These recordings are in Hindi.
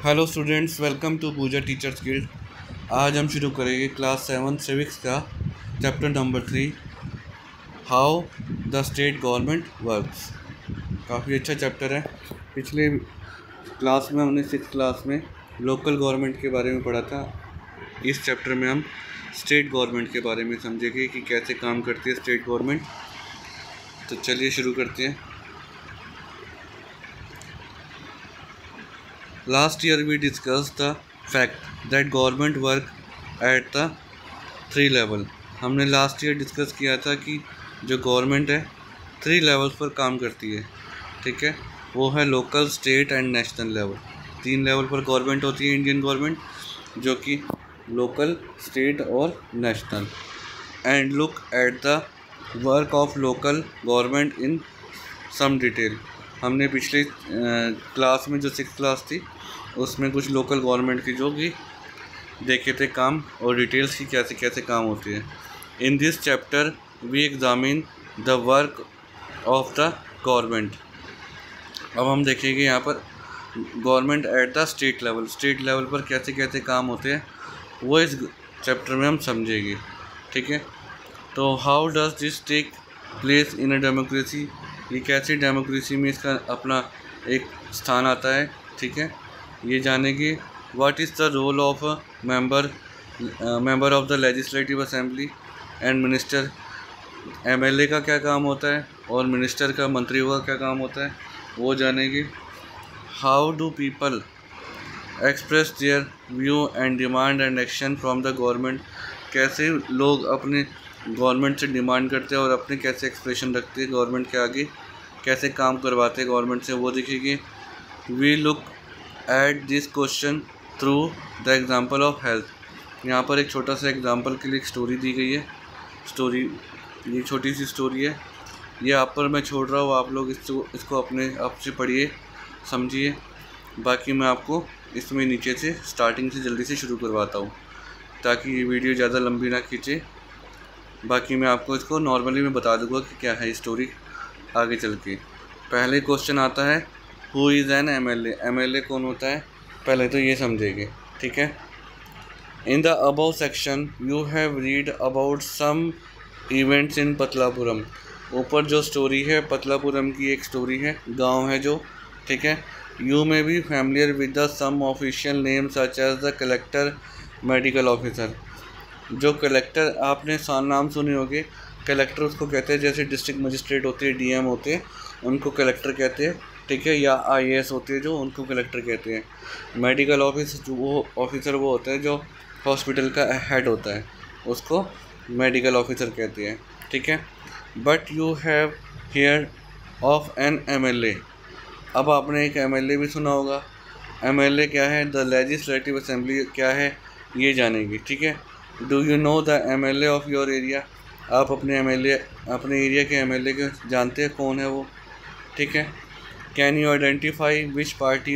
Hello students, welcome to Pooja teachers guild. आज हम शुरू करेंगे क्लास 7 सिविक्स का chapter number 3, how the state government works. काफ़ी अच्छा चैप्टर है। पिछले क्लास में हमने 6th क्लास में लोकल गवर्नमेंट के बारे में पढ़ा था। इस चैप्टर में हम स्टेट गवर्नमेंट के बारे में समझेंगे कि कैसे काम करती है स्टेट गवर्नमेंट। तो चलिए शुरू करते हैं। Last year we discussed the fact that government work at the 3 level। हमने लास्ट ईयर डिस्कस किया था कि जो गवर्नमेंट है 3 लेवल्स पर काम करती है। ठीक है, वो है local, state and national level. 3 level पर गवर्नमेंट होती है इंडियन गवर्नमेंट, जो कि लोकल, स्टेट और national. And look at the work of local government in some detail. हमने पिछले क्लास में जो 6th क्लास थी उसमें कुछ लोकल गवर्नमेंट की जो कि देखे थे काम और डिटेल्स की कैसे कैसे काम होती है। In this chapter we examine the work of the government. अब हम देखेंगे यहाँ पर government at the state level. State level पर कैसे कैसे काम होते हैं वो इस चैप्टर में हम समझेंगे। ठीक है, तो how does this take place in a democracy. ये कैसे डेमोक्रेसी में इसका अपना एक स्थान आता है। ठीक है, ये जानेंगे। What is the role of member of the legislative assembly and minister. MLA का क्या काम होता है और मिनिस्टर का, मंत्रियों का क्या काम होता है वो जानेंगे। How do people express their view and demand and action from the government. कैसे लोग अपने गवर्नमेंट से डिमांड करते हैं और अपने कैसे एक्सप्रेशन रखते हैं गवर्नमेंट के आगे, कैसे काम करवाते हैं गवर्नमेंट से, वो देखेंगे। We look at this question through the example of health. यहाँ पर एक छोटा सा एग्जाम्पल के लिए एक स्टोरी दी गई है। स्टोरी, ये छोटी सी स्टोरी है, ये आप पर मैं छोड़ रहा हूँ। आप लोग इसको अपने आप से पढ़िए, समझिए। बाकी मैं आपको इसमें नीचे से स्टार्टिंग से जल्दी से शुरू करवाता हूँ ताकि ये वीडियो ज़्यादा लंबी ना खींचे। बाकी मैं आपको इसको नॉर्मली मैं बता दूंगा कि क्या है स्टोरी आगे चल के। पहले क्वेश्चन आता है, who is an MLA. MLA कौन होता है पहले तो ये समझेंगे। ठीक है, in the above section you have read about some events in Patalapuram. ऊपर जो स्टोरी है पतलापुरम की एक स्टोरी है, गांव है जो। ठीक है, you may be familiar with the some official name such as the collector, medical officer. जो कलेक्टर आपने नाम सुने होंगे, कलेक्टर उसको कहते हैं जैसे डिस्ट्रिक्ट मजिस्ट्रेट होते हैं, डीएम होते हैं, उनको कलेक्टर कहते हैं। ठीक है, या आईएएस होते हैं जो, उनको कलेक्टर कहते हैं। मेडिकल ऑफिसर वो होता है जो हॉस्पिटल का हेड होता है, उसको मेडिकल ऑफिसर कहते हैं। ठीक है, but you have here of N MLA. अब आपने एक एमएलए भी सुना होगा। एमएलए क्या है, द लेजिस्लेटिव असेंबली क्या है ये जानेंगे। ठीक है, do you know the MLA of your area. आप अपने एरिया के एमएलए को जानते हैं कौन है वो। ठीक है, can you identify which party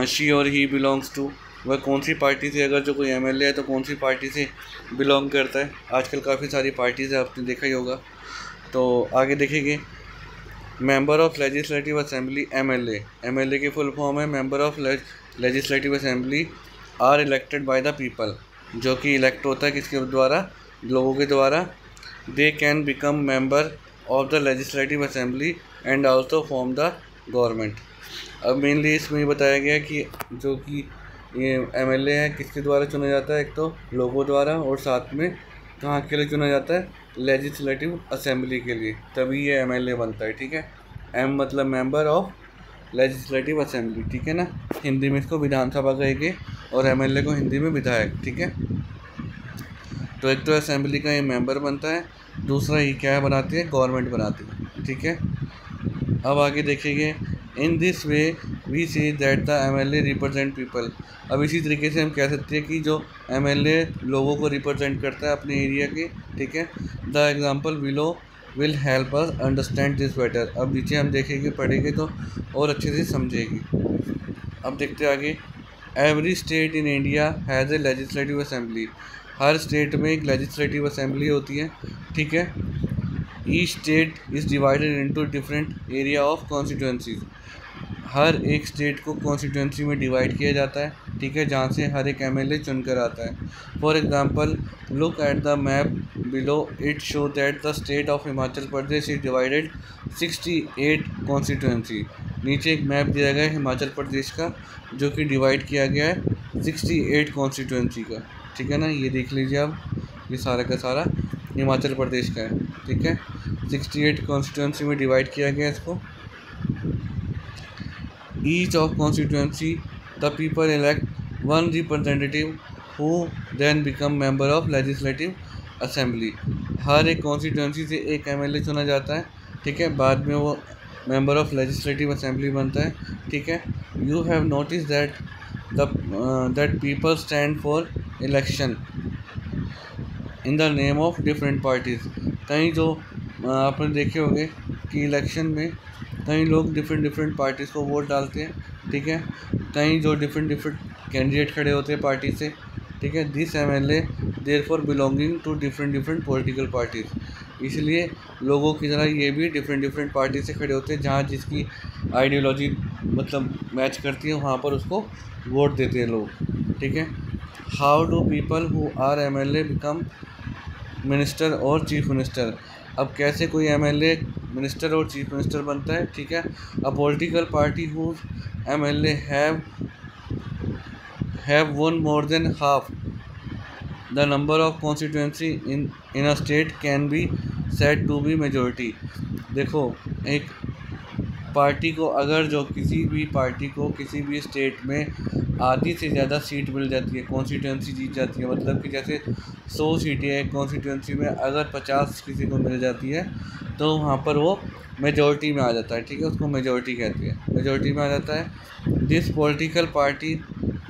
she और ही बिलोंग्स टू। वह कौन सी पार्टी से, अगर जो कोई एमएलए है तो कौन सी पार्टी से बिलोंग करता है। आजकल काफ़ी सारी पार्टीज़ है, आपने देखा ही होगा। तो आगे देखेंगे, member of legislative assembly MLA की फुल फॉर्म है member of legislative assembly are elected by the people. जो कि इलेक्ट होता है किसके द्वारा, लोगों के द्वारा। They can become member of the legislative assembly and also form the government. अब मेनली इसमें ये बताया गया कि जो कि ये एमएलए है किसके द्वारा चुना जाता है, एक तो लोगों द्वारा, और साथ में कहाँ के लिए चुना जाता है, लेजिस्लेटिव असेंबली के लिए, तभी ये एमएलए बनता है। ठीक है, एम मतलब मेंबर ऑफ लेजिस्लेटिव असेंबली। ठीक है ना, हिंदी में इसको विधानसभा कहेंगे और एमएलए को हिंदी में विधायक। ठीक है, तो एक तो असेंबली का ये मेंबर बनता है, दूसरा ही क्या बनाती है, गवर्नमेंट बनाती है। ठीक है, अब आगे देखेंगे, in this way we see that the MLA represent people. अब इसी तरीके से हम कह सकते हैं कि जो एमएलए लोगों को रिप्रेजेंट करता है अपने एरिया के। ठीक है, the example below will help us understand this better. अब नीचे हम देखेंगे, पढ़ेंगे तो और अच्छे से समझेंगे। अब देखते हैं आगे, every state in India has a legislative assembly. हर स्टेट में एक लेजिस्लेटिव असेंबली होती है। ठीक है, each state is divided into different area of constituencies. हर एक स्टेट को कॉन्स्टिट्यूंसी में डिवाइड किया जाता है, ठीक है, जहाँ से हर एक एमएलए चुनकर आता है। For example look at the map below, it show that the state of Himachal Pradesh is divided 68 constituency. नीचे एक मैप दिया गया है हिमाचल प्रदेश का, जो कि डिवाइड किया गया है 68 कॉन्स्टिट्यूंसी का, ठीक है ना। ये देख लीजिए आप, ये सारा का सारा हिमाचल प्रदेश का है, ठीक है। 68 कॉन्स्टिट्यूंसी में डिवाइड किया गया इसको। Each of constituency, the people elect one representative who then become member of legislative assembly। हर एक कॉन्स्टिट्यूंसी से एक एमएलए चुना जाता है, ठीक है, बाद में वो मेंबर ऑफ लेजिस्लेटिव असेंबली बनता है, ठीक है। You have notice that people stand for election in the name of different parties. कहीं जो आपने देखे होंगे कि इलेक्शन में कई लोग डिफरेंट पार्टीज़ को वोट डालते हैं, ठीक है। कई जो डिफरेंट कैंडिडेट खड़े होते हैं पार्टी से, ठीक है। This MLA therefore belonging to different political parties. इसलिए लोगों की तरह ये भी डिफरेंट पार्टी से खड़े होते हैं, जहाँ जिसकी आइडियोलॉजी मतलब मैच करती है वहाँ पर उसको वोट देते हैं लोग, ठीक है। How do people who are MLA become minister और चीफ मिनिस्टर। अब कैसे कोई एमएलए मिनिस्टर और चीफ मिनिस्टर बनता है, ठीक है। A political party whose MLA have one more than half the number of constituency in a state can be said to be majority. देखो, एक पार्टी को अगर जो किसी भी पार्टी को किसी भी स्टेट में आधी से ज़्यादा सीट मिल जाती है, कॉन्स्टिट्यूंसी जीत जाती है, मतलब कि जैसे 100 सीटें एक कॉन्स्टिट्यूंसी में अगर 50 किसी को मिल जाती है तो वहाँ पर वो मेजॉरिटी में आ जाता है, ठीक है। उसको मेजॉरिटी कहते हैं, मेजॉरिटी में आ जाता है। This political party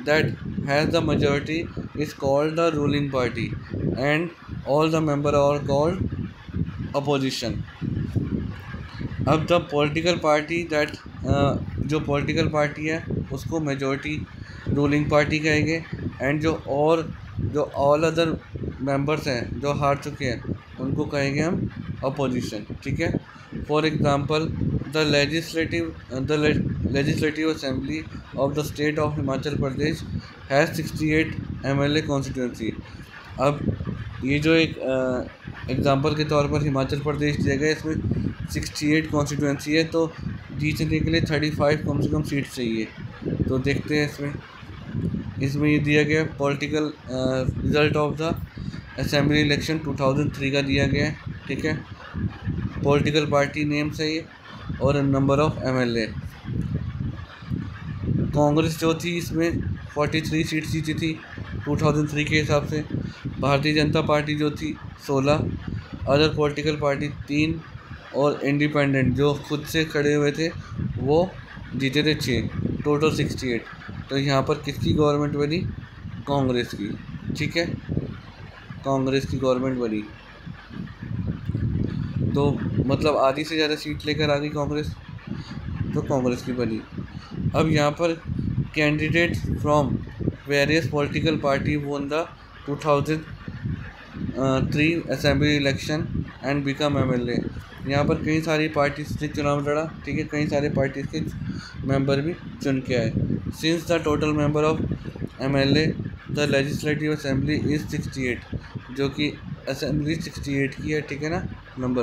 that has the majority is called the ruling party and all the member are called opposition. अब द पॉलिटिकल पार्टी दैट जो पॉलिटिकल पार्टी है उसको मेजॉरिटी रूलिंग पार्टी कहेंगे, एंड जो ऑल अदर मेंबर्स हैं जो हार चुके हैं उनको कहेंगे हम अपोजिशन, ठीक है। For example the legislative assembly of the state of Himachal Pradesh has 68 MLA constituency. अब ये जो एक एग्जांपल के तौर पर हिमाचल प्रदेश दिया गया, इसमें 68 कॉन्स्टिट्यूंसी है, तो जीतने के लिए 35 कम से कम सीट चाहिए। तो देखते हैं इसमें ये दिया गया political result of the assembly election 2003 का दिया गया है, ठीक है। पॉलिटिकल पार्टी नेम से ये और नंबर ऑफ एमएलए। कांग्रेस जो थी इसमें 43 सीट जीती थी 2003 के हिसाब से। भारतीय जनता पार्टी जो थी 16, अदर पॉलिटिकल पार्टी 3 और इंडिपेंडेंट जो खुद से खड़े हुए थे वो जीते थे 6, टोटल 68। तो यहाँ पर किसकी गवर्नमेंट बनी? कांग्रेस की, ठीक है, कांग्रेस की गवर्नमेंट बनी। तो मतलब आधी से ज़्यादा सीट लेकर आ गई कांग्रेस, तो कांग्रेस की बनी। अब यहाँ पर candidate from various political party won the 2003 assembly election and become MLA. यहाँ पर कई सारी पार्टी से चुनाव लड़ा, ठीक है, कई सारे पार्टी के मेंबर भी चुन के आए। Since the total member of MLA the legislative assembly is 68, जो कि असेंबली 68 की है, ठीक है ना number.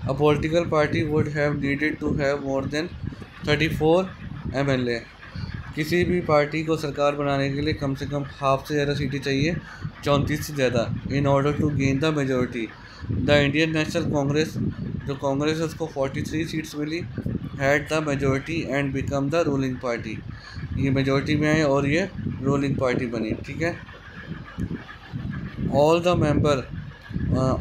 A political party would have needed to have more than 34 MLA. किसी भी पार्टी को सरकार बनाने के लिए कम से कम हाफ से ज़्यादा सीटें चाहिए, 34 से ज़्यादा, in order to gain the majority. The Indian National Congress, जो कांग्रेस है उसको 43 सीट्स मिली, had the majority and become the ruling party. ये मेजॉरिटी में आए और ये रूलिंग पार्टी बनी, ठीक है। All the member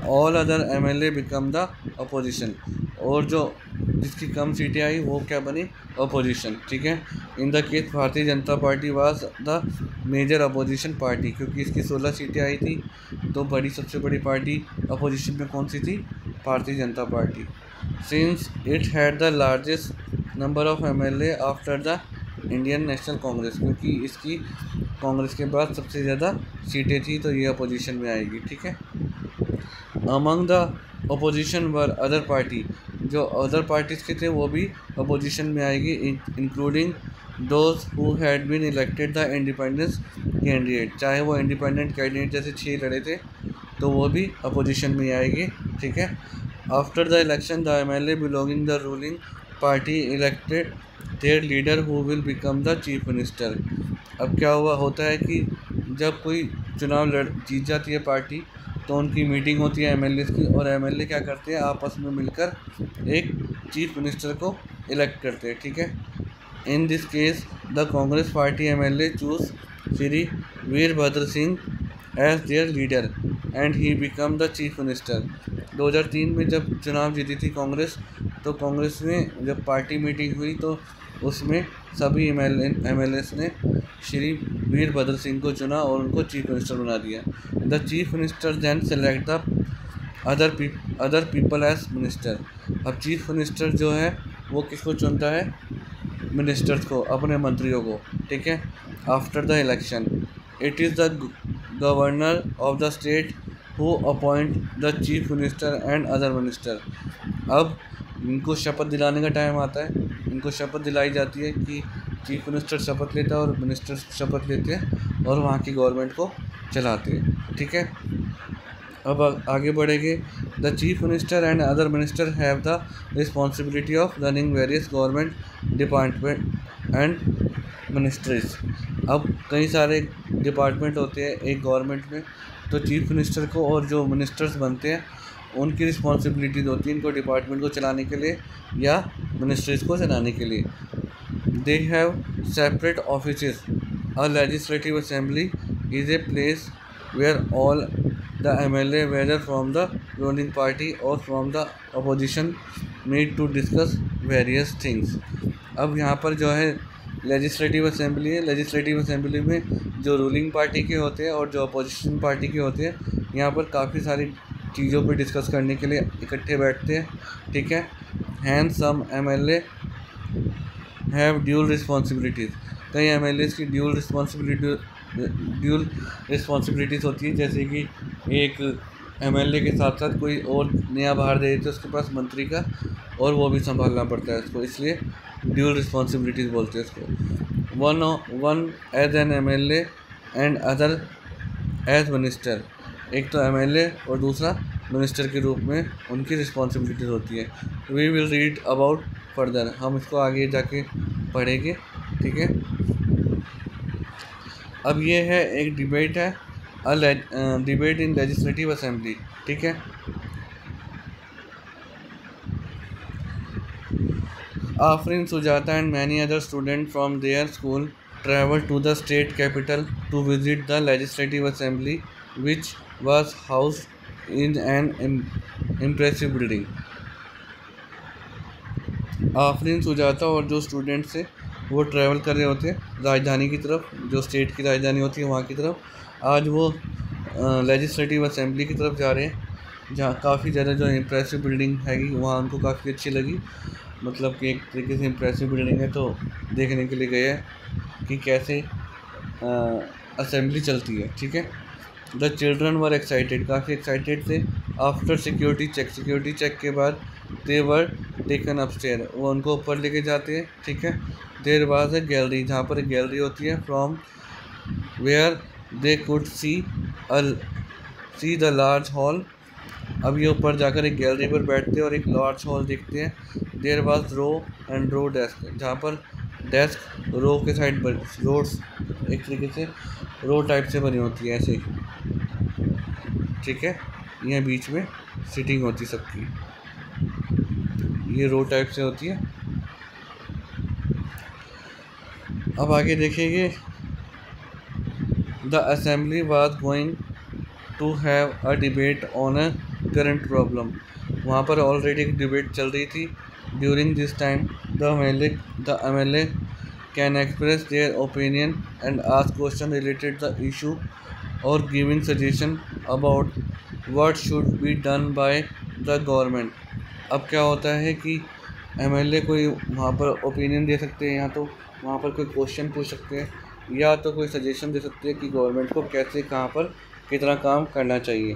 all other MLA become the opposition, और जो जिसकी कम सीटें आई वो क्या बनी? अपोजिशन, ठीक है। In the case Bharatiya Janata Party was the major opposition party, क्योंकि इसकी 16 सीटें आई थी, तो सबसे बड़ी पार्टी अपोजिशन में कौन सी थी? भारतीय Janata party. Since it had the largest number of MLA after the Indian National Congress, क्योंकि इसकी कांग्रेस के बाद सबसे ज़्यादा सीटें थी, तो ये अपोजिशन में आएगी, ठीक है। Among the opposition were other party जो अदर पार्टीज़ के थे वो भी अपोजिशन में आएगी, including those who had been elected the independence candidate. चाहे वो इंडिपेंडेंट कैंडिडेट जैसे 6 लड़े थे तो वो भी अपोजिशन में आएगी, ठीक है। After the election the MLA belonging the ruling party elected there leader who will become the chief minister. अब क्या होता है कि जब कोई चुनाव जीत जाती है पार्टी तो उनकी मीटिंग होती है MLA की, और MLA क्या करते हैं, आपस में मिलकर एक चीफ मिनिस्टर को इलेक्ट करते हैं, ठीक है। In this case the Congress party MLA choose Shri Virbhadra Singh as their leader and he become the chief minister. 2003 में जब चुनाव जीती थी कांग्रेस, तो कांग्रेस में जब पार्टी मीटिंग हुई तो उसमें सभी MLAs ने श्री वीरभद्र सिंह को चुना और उनको चीफ मिनिस्टर बना दिया। The chief minister then select the other people as minister. अब चीफ मिनिस्टर जो है वो किसको चुनता है, मिनिस्टर्स को, अपने मंत्रियों को, ठीक है। After the election it is the governor of the state who appoint the chief minister and other minister. अब इनको शपथ दिलाने का टाइम आता है, इनको शपथ दिलाई जाती है कि चीफ मिनिस्टर शपथ लेता है और मिनिस्टर शपथ लेते हैं और वहाँ की गवर्नमेंट को चलाते हैं, ठीक है। अब आगे बढ़ेंगे। The chief minister and other minister have the responsibility of running various government department and ministries. अब कई सारे डिपार्टमेंट होते हैं एक गवर्नमेंट में, तो चीफ मिनिस्टर को और जो मिनिस्टर्स बनते हैं उनकी रिस्पॉन्सिबिलिटीज होती है इनको डिपार्टमेंट को चलाने के लिए या मिनिस्ट्रीज को चलाने के लिए। They have separate offices. A legislative assembly is a place where all the MLA whether from the ruling party or from the opposition meet to discuss various things। अब यहाँ पर जो है लेजिस्लेटिव असेंबली है, लेजिस्लेटिव असेंबली में जो रूलिंग पार्टी के होते हैं और जो अपोजिशन पार्टी के होते हैं यहाँ पर काफ़ी सारी चीज़ों पर डिस्कस करने के लिए इकट्ठे बैठते हैं, ठीक है। And some MLA have dual responsibilities. कई MLAs की ड्यूल रिस्पॉन्सिबिलिटीज़ होती है, जैसे कि एक MLA के साथ साथ कोई और नया बाहर दे देते उसके पास मंत्री का, और वो भी संभालना पड़ता है उसको, इसलिए ड्यूल रिस्पॉन्सिबिलिटीज़ बोलते हैं इसको। One as an MLA and other as minister. एक तो MLA और दूसरा मिनिस्टर के रूप में उनकी रिस्पॉन्सिबिलिटीज़ होती है। We will read about further, हम इसको आगे जाके पढ़ेंगे, ठीक है। अब ये है एक डिबेट है, डिबेट इन लेजिस्लेटिव असेंबली, ठीक है। Afrin Sujata and many other students from their school traveled to the state capital to visit the legislative assembly, which was housed in an impressive building। Afreen Sujata और जो स्टूडेंट्स थे वो ट्रैवल कर रहे होते हैं राजधानी की तरफ, जो स्टेट की राजधानी होती है वहाँ की तरफ। आज वो लेजिस्लेटिव असेंबली की तरफ जा रहे हैं, जहाँ काफ़ी ज़्यादा जो इम्प्रेसिव बिल्डिंग हैगी वहाँ उनको काफ़ी अच्छी लगी, मतलब कि एक तरीके से इम्प्रेसिव बिल्डिंग है, तो देखने के लिए गए हैं कि कैसे असेंबली चलती है, ठीक है। द चिल्ड्रन वर एक्साइटेड, काफ़ी एक्साइटेड थे। आफ्टर सिक्योरिटी चेक के बाद दे वर टेकन अपस्टेयर, वो उनको ऊपर लेके जाते हैं, ठीक है। देयर वाज ए गैलरी, जहाँ पर एक गैलरी होती है, from where they could see the large hall. अब ये ऊपर जाकर एक गैलरी पर बैठते हैं और एक लार्ज हॉल देखते हैं। There was row and row desk, जहाँ पर डेस्क रो के साइड रोड्स एक तरीके से रो टाइप से बनी होती है ऐसे, ठीक है। ये बीच में सिटिंग होती सबकी, ये रो टाइप से होती है। अब आगे देखेंगे। The assembly was going to have a debate on a current problem, वहाँ पर ऑलरेडी एक डिबेट चल रही थी। During this time the MLA can express their opinion and ask question related the issue और giving suggestion about what should be done by the government. अब क्या होता है कि MLA कोई वहाँ पर ओपिनियन दे सकते हैं, या तो वहाँ पर कोई क्वेश्चन पूछ सकते हैं, या तो कोई सजेशन दे सकते हैं कि गवर्नमेंट को कैसे कहाँ पर कितना काम करना चाहिए।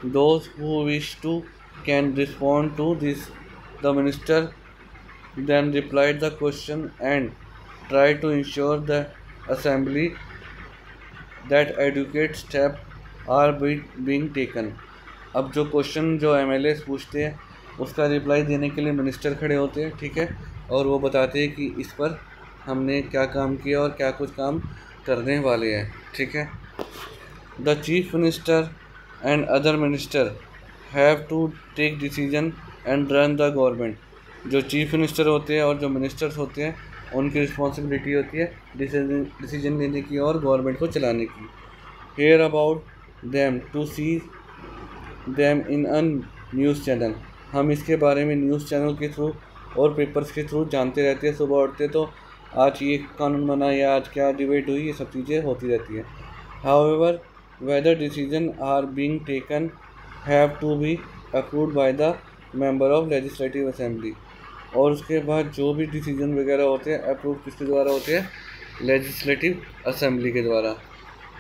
Those who wish to can respond to this the minister then replied the question and tried to ensure the assembly that adequate steps are being taken। अब जो क्वेश्चन जो एमएलए पूछते हैं उसका रिप्लाई देने के लिए मिनिस्टर खड़े होते हैं, ठीक है, और वो बताते हैं कि इस पर हमने क्या काम किया और क्या कुछ काम करने वाले हैं, ठीक है। The chief minister and other minister have to take decision and run the government. जो चीफ मिनिस्टर होते हैं और जो मिनिस्टर्स होते हैं उनकी रिस्पॉन्सिबिलिटी होती है डिसीजन लेने की और गवर्नमेंट को चलाने की। Hear about them to see them in a news channel. हम इसके बारे में न्यूज़ चैनल के थ्रू और पेपर्स के थ्रू जानते रहते हैं। सुबह उठते तो आज ये कानून बना या आज क्या डिबेट हुई, ये सब चीज़ें होती रहती है। However whether decision are being taken have to be approved by the member of legislative assembly. और उसके बाद जो भी डिसीजन वगैरह होते हैं अप्रूव किसके द्वारा होते हैं, लेजिस्लेटिव असेंबली के द्वारा।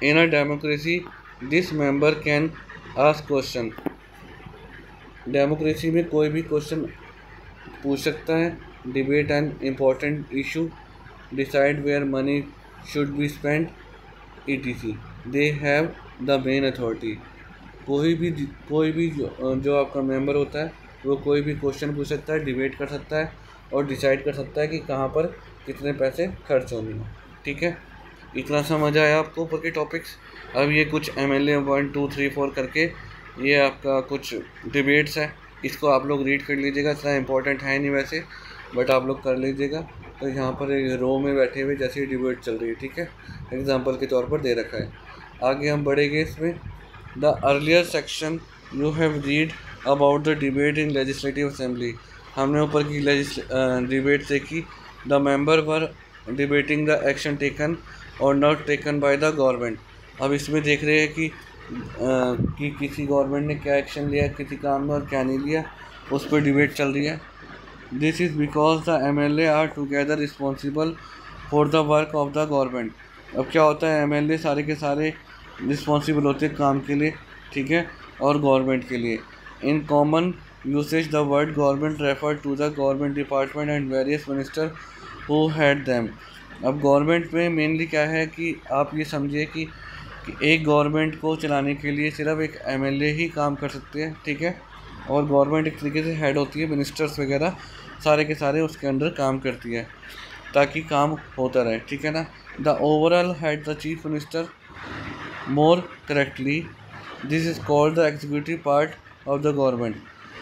In a democracy this member can ask question. Democracy में कोई भी क्वेश्चन पूछ सकता है। Debate an important issue, decide where money should be spend etc। They have the main authority. कोई भी जो आपका मेंबर होता है वो कोई भी क्वेश्चन पूछ सकता है, डिबेट कर सकता है और डिसाइड कर सकता है कि कहाँ पर कितने पैसे खर्च होंगे, ठीक है। इतना समझ आया आपको ऊपर के टॉपिक्स। अब ये कुछ MLA 1 2 3 4 करके ये आपका कुछ डिबेट्स है, इसको आप लोग रीड कर लीजिएगा। इतना इंपॉर्टेंट है नहीं वैसे, बट आप लोग कर लीजिएगा। तो यहाँ पर एक रो में बैठे हुए जैसे ही डिबेट चल रही है, ठीक है, एग्जाम्पल के तौर पर दे रखा है। आगे हम बढ़ेंगे इसमें। The earlier section you have read about the debate in legislative assembly. हमने ऊपर की डिबेट देखी। The member were debating the action taken और not taken by the government. अब इसमें देख रहे हैं कि किसी गवर्नमेंट ने क्या एक्शन लिया किसी काम में और क्या नहीं लिया, उस पर डिबेट चल रही है। This is because the MLA are together responsible for the work of the government. अब क्या होता है, MLA सारे के सारे रिस्पॉन्सिबल होते हैं काम के लिए, ठीक है, और गवर्नमेंट के लिए। In common usage the word government refer to the government department and various minister who head them. अब गवर्नमेंट में मेनली क्या है कि आप ये समझिए कि एक गवर्नमेंट को चलाने के लिए सिर्फ एक MLA ही काम कर सकते हैं, ठीक है, और गवर्नमेंट एक तरीके से हेड होती है, मिनिस्टर्स वगैरह सारे के सारे उसके अंडर काम करती है ताकि काम होता रहे, ठीक है ना। The overall head the chief minister more correctly this is called the executive part of the government.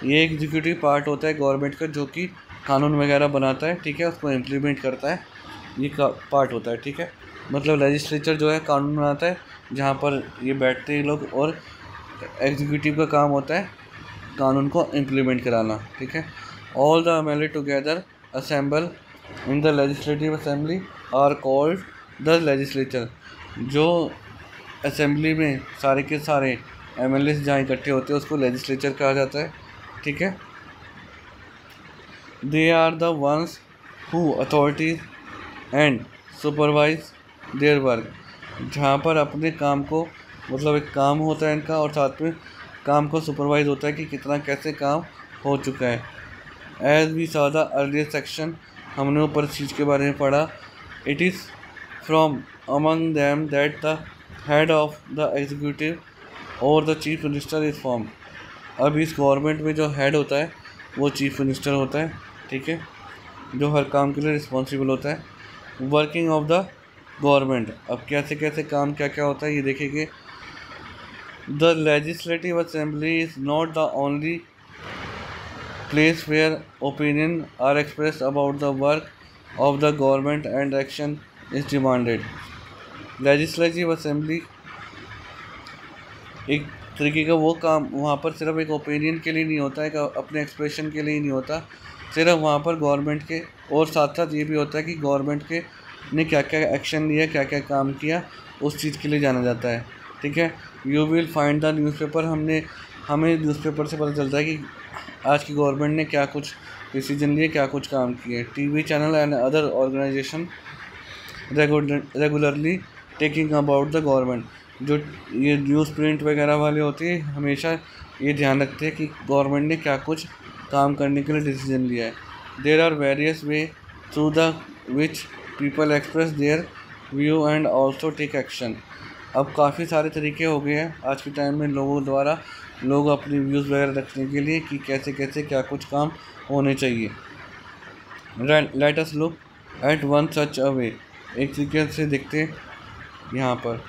ये एग्जीक्यूटिव पार्ट होता है गवर्नमेंट का जो कि कानून वगैरह बनाता है, ठीक है, उसको इम्प्लीमेंट करता है, ये का पार्ट होता है, ठीक है। मतलब लेजिस्लेचर जो है कानून बनाता है जहाँ पर ये बैठते हैं लोग, और एग्जीक्यूटिव का काम होता है कानून को इम्प्लीमेंट कराना, ठीक है। All the MLA together assemble in the legislative assembly are called the legislature. जो असेंबली में सारे के सारे MLA जहाँ इकट्ठे होते हैं उसको लेजिस्लेचर कहा जाता है, ठीक है। They are the ones who authorities and supervise their work. जहाँ पर अपने काम को, मतलब एक काम होता है इनका और साथ में काम को सुपरवाइज होता है कि कितना कैसे काम हो चुका है। As we saw the earlier section, हमने ऊपर इस चीज़ के बारे में पढ़ा। It is from among them that the head of the executive और the chief minister is form. अब इस गवर्नमेंट में जो हेड होता है वो चीफ मिनिस्टर होता है, ठीक है, जो हर काम के लिए रिस्पॉन्सिबल होता है। वर्किंग ऑफ द गवर्नमेंट, अब कैसे कैसे काम क्या क्या होता है ये देखेंगे। The legislative assembly is not the only place where opinion are express about the work of the government and action is demanded. Legislative assembly एक तरीके का वो काम, वहाँ पर सिर्फ एक ओपिनियन के लिए नहीं होता है, अपने एक्सप्रेशन के लिए ही नहीं होता, सिर्फ वहाँ पर गवर्नमेंट के और साथ साथ ये भी होता है कि गवर्नमेंट के ने क्या क्या एक्शन लिया, क्या क्या काम किया, उस चीज़ के लिए जाना जाता है, ठीक है। You will find the newspaper, हमें न्यूज़पेपर से पता चलता है कि आज की गवर्नमेंट ने क्या कुछ डिसीजन लिए, क्या कुछ काम किए। TV channel and other organization regularly taking about the government. जो ये न्यूज़ प्रिंट वगैरह वाले होते हैं हमेशा ये ध्यान रखते हैं कि गवर्नमेंट ने क्या कुछ काम करने के लिए डिसीजन लिया है। There are various way through the which people express their view and also take action. अब काफ़ी सारे तरीके हो गए हैं आज के टाइम में लोगों द्वारा, लोग अपनी व्यूज़ वगैरह रखने के लिए कि कैसे कैसे क्या कुछ काम होने चाहिए। Let us look at one such a way. एक तरीके से देखते हैं यहाँ पर।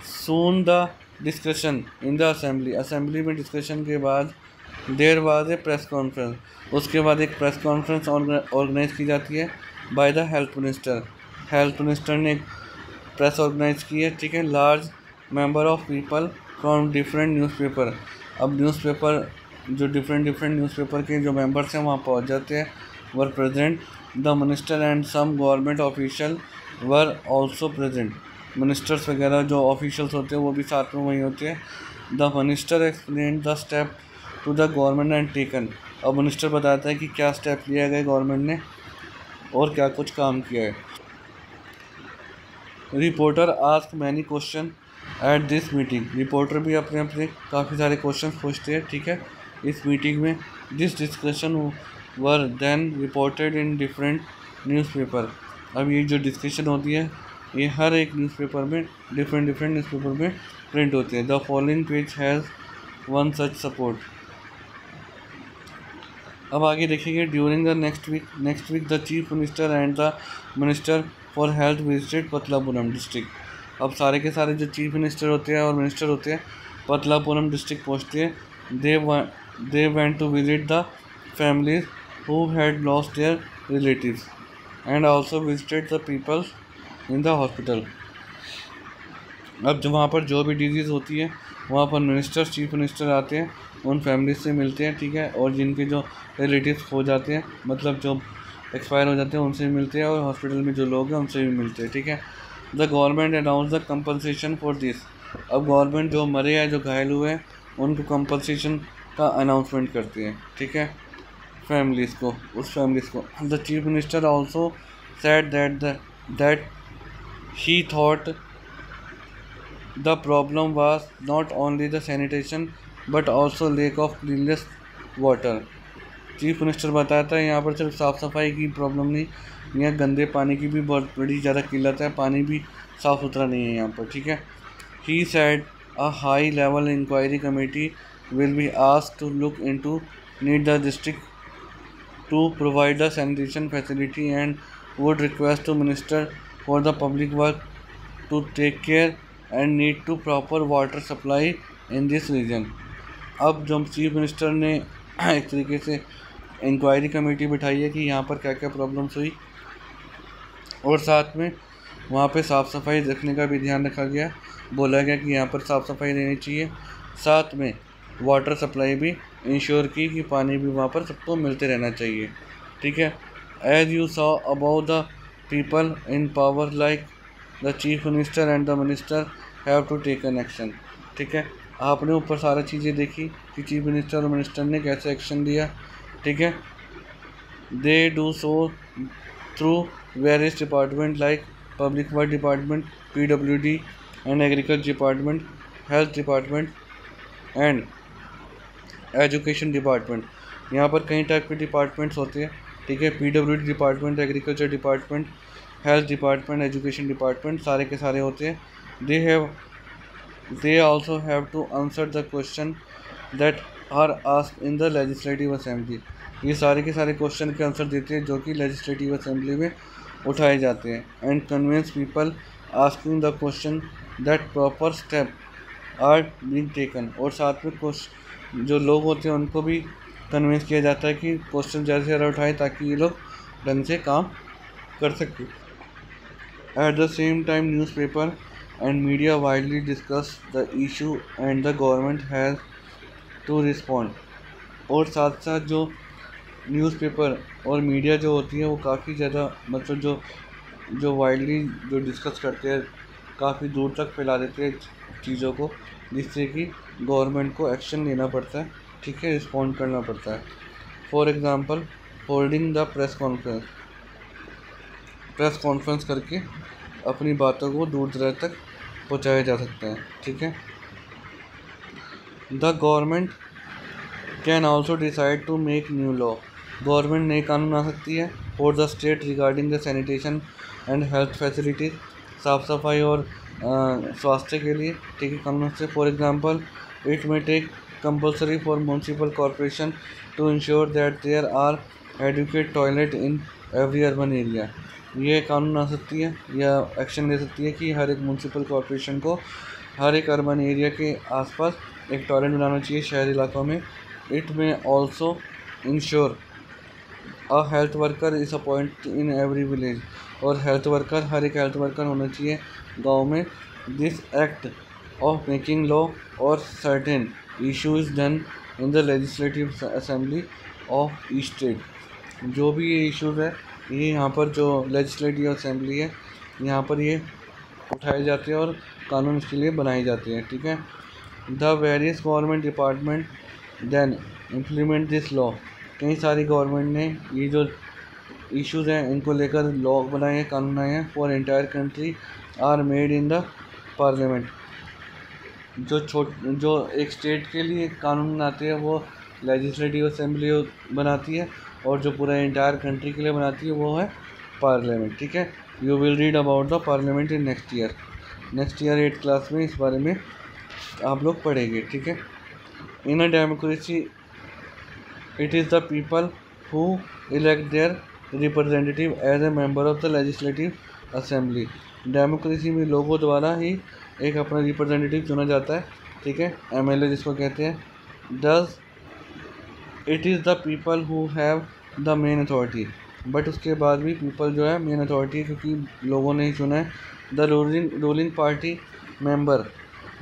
Soon the discussion in the assembly. Assembly में डिस्कशन के बाद there was a press conference. उसके बाद एक प्रेस कॉन्फ्रेंस ऑर्गेनाइज की जाती है by the health minister. Health minister ने एक प्रेस ऑर्गेनाइज की है, ठीक है। Large member of people from different newspaper. अब न्यूज़पेपर जो डिफरेंट न्यूज़पेपर के जो मेंबर्स हैं वहाँ पहुँच जाते हैं। Were present the minister and some government official were also present. Ministers वगैरह जो ऑफिशियल्स होते हैं वो भी साथ में वहीं होते हैं। The minister explain the step to the government and taken. अब मिनिस्टर बताता है कि क्या स्टेप लिया गया गवर्नमेंट ने और क्या कुछ काम किया है। Reporter ask many question at this meeting. Reporter भी अपने अपने काफ़ी सारे क्वेश्चन पूछते हैं, ठीक है, इस मीटिंग में। This discussion were then reported in different newspaper. अब ये जो डिस्कशन होती है ये हर एक न्यूज़पेपर में डिफरेंट न्यूज़पेपर में प्रिंट होती है। The following page has one such support. अब आगे देखेंगे। During the next week the chief minister and the minister for health visited Patalapuram district. अब सारे के सारे जो चीफ मिनिस्टर होते हैं और मिनिस्टर होते हैं पतलापुरम डिस्ट्रिक्ट पहुँचते हैं। They went to visit the families who had lost their relatives and also visited the people in the hospital. अब जो वहाँ पर जो भी डिजीज़ होती है वहाँ पर चीफ मिनिस्टर आते हैं, उन फैमिलीज से मिलते हैं, ठीक है, और जिनके जो रिलेटिव्स हो जाते हैं, मतलब जो एक्सपायर हो जाते हैं, उनसे भी मिलते हैं, और हॉस्पिटल में जो लोग हैं उनसे भी मिलते हैं, ठीक है। The government announce the compensation for this. अब गवर्नमेंट जो मरे हैं, जो घायल हुए हैं, उनको कंपनसेशन का अनाउंसमेंट करती है, ठीक है, फैमिलीज़ को, उस फैमिलीज़ को। The chief minister also said that he thought the problem was not only the sanitation but also lack of cleanliness water। Chief minister बताता है यहाँ पर सिर्फ साफ़ सफाई की प्रॉब्लम नहीं, यहाँ गंदे पानी की भी बहुत बड़ी ज़्यादा किल्लत है, पानी भी साफ़ सुथरा नहीं है यहाँ पर, ठीक है। he said a high level inquiry committee will be asked to look into need the district to provide the sanitation facility and would request to minister for the public work to take care and need to proper water supply in this region। अब जो चीफ मिनिस्टर ने एक तरीके से इंक्वायरी कमेटी बिठाई है कि यहाँ पर क्या क्या प्रॉब्लम्स हुई, और साथ में वहाँ पे साफ़ सफाई रखने का भी ध्यान रखा गया। बोला गया कि यहाँ पर साफ़ सफाई रहनी चाहिए, साथ में वाटर सप्लाई भी इंश्योर की कि पानी भी वहाँ पर सबको मिलते रहना चाहिए, ठीक है। As you saw about the people in power like the chief minister and the minister have to take an action, ठीक है। आपने ऊपर सारी चीज़ें देखी कि चीफ मिनिस्टर और मिनिस्टर ने कैसे एक्शन लिया, ठीक है। They do so through various department like public work department, PWD and agriculture department, health department and education department. यहाँ पर कई टाइप के डिपार्टमेंट्स होते हैं, ठीक है। PWD department, agriculture department, health department, education department, सारे के सारे होते हैं। They also have to answer the question that are asked in the legislative assembly. ये सारे के सारे क्वेश्चन के आंसर देते हैं जो कि लेजिस्लेटिव असेंबली में उठाए जाते हैं। And convince people asking the question that proper step are being taken. और साथ में जो लोग होते हैं उनको भी कन्विंस किया जाता है कि क्वेश्चन ज़्यादा से ज़्यादा उठाए ताकि ये लोग ढंग से काम कर सकें। At the same time newspaper and media widely discuss the issue and the government has to respond। और साथ साथ जो न्यूज़पेपर और मीडिया जो होती है वो काफ़ी ज़्यादा मतलब जो वाइडली जो डिस्कस करते हैं, काफ़ी दूर तक फैला देते हैं चीज़ों को, जिससे कि गवर्नमेंट को एक्शन लेना पड़ता है, ठीक है, रिस्पॉन्ड करना पड़ता है। For example holding the press conference करके अपनी बातों को दूर दराज तक पहुँचाया जा सकता है, ठीक है। The government can also decide to make new law, government नए कानून ला सकती है for the state regarding the sanitation and health facilities, साफ़ सफाई और स्वास्थ्य के लिए, ठीक है, कानून से। For example it may take compulsory for municipal corporation to ensure that there are adequate toilet in every urban area, ये कानून आ सकती है या एक्शन ले सकती है कि हर एक म्यूनसिपल कॉरपोरेशन को हर एक अर्बन एरिया के आसपास एक टॉयलेट बनाना चाहिए शहरी इलाकों में। It may also ensure a health worker is appoint in every village, और हेल्थ वर्कर, हर एक हेल्थ वर्कर होना चाहिए गांव में। This act of making law और certain issue is done in the legislative assembly of each state, जो भी ये इश्यूज़ है ये यहाँ पर जो लेजिस्लेटिव असेंबली है यहाँ पर ये उठाए जाते हैं और कानून इसके लिए बनाए जाते हैं, ठीक है। The various government department then implement this law, कई सारी गवर्नमेंट ने ये जो इश्यूज़ हैं इनको लेकर लॉ बनाए हैं, कानून आए हैं। For entire country are made in the parliament, जो एक स्टेट के लिए कानून बनाते हैं वो लेजिस्लेटिव असेंबली बनाती है, और जो पूरा एंटायर कंट्री के लिए बनाती है वो है पार्लियामेंट, ठीक है। You will read about the parliament in next year 8th class में इस बारे में आप लोग पढ़ेंगे, ठीक है। In a democracy it is the people who elect their representative as a member of the legislative assembly, democracy में लोगों द्वारा ही एक अपना रिप्रेजेंटेटिव चुना जाता है, ठीक है, MLA जिसको कहते हैं। Does it is the people who have the main authority, but उसके बाद भी पीपल जो है मेन अथॉरिटी, क्योंकि लोगों ने ही चुना है। The ruling party member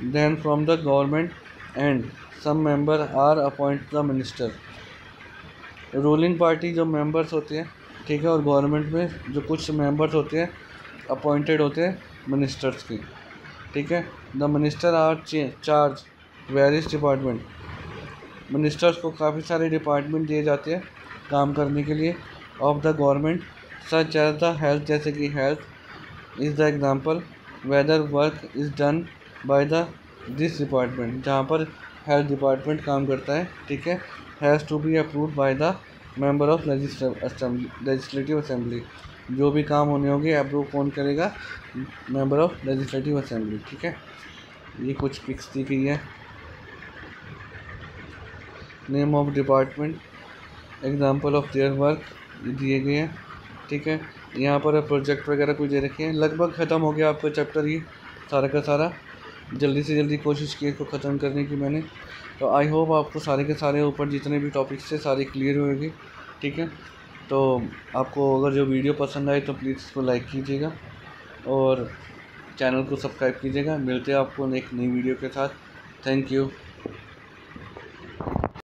then from the government and some member are appoint the minister, ruling party जो मेंबर्स होते हैं, ठीक है, और गवर्नमेंट में जो कुछ मेंबर्स होते हैं अपॉइंटेड होते हैं मिनिस्टर्स की, ठीक है। The minister are charge various department, ministers को काफ़ी सारे डिपार्टमेंट दिए जाते हैं काम करने के लिए of the government, such as the health, जैसे कि health is the example, whether work is done by the this department, जहाँ पर हेल्थ डिपार्टमेंट काम करता है, ठीक है, has to be approved by the member of legislative assembly, जो भी काम होने होंगे अप्रूव कौन करेगा, मेंबर ऑफ लेजिस्लेटिव असेंबली, ठीक है। ये कुछ पिक्स दी गई है, name of department, example of their work दिए गए हैं, ठीक है। यहाँ पर प्रोजेक्ट वगैरह कुछ दे रखे हैं। लगभग ख़त्म हो गया आपका चैप्टर ये सारा का सारा, जल्दी से जल्दी कोशिश की इसको ख़त्म करने की मैंने। तो आई होप आपको सारे के सारे ऊपर जितने भी टॉपिक्स थे सारे क्लियर होंगे, ठीक है। तो आपको अगर जो वीडियो पसंद आए तो प्लीज़ इसको लाइक कीजिएगा और चैनल को सब्सक्राइब कीजिएगा। मिलते हैं आपको एक नई वीडियो के साथ। Thank you.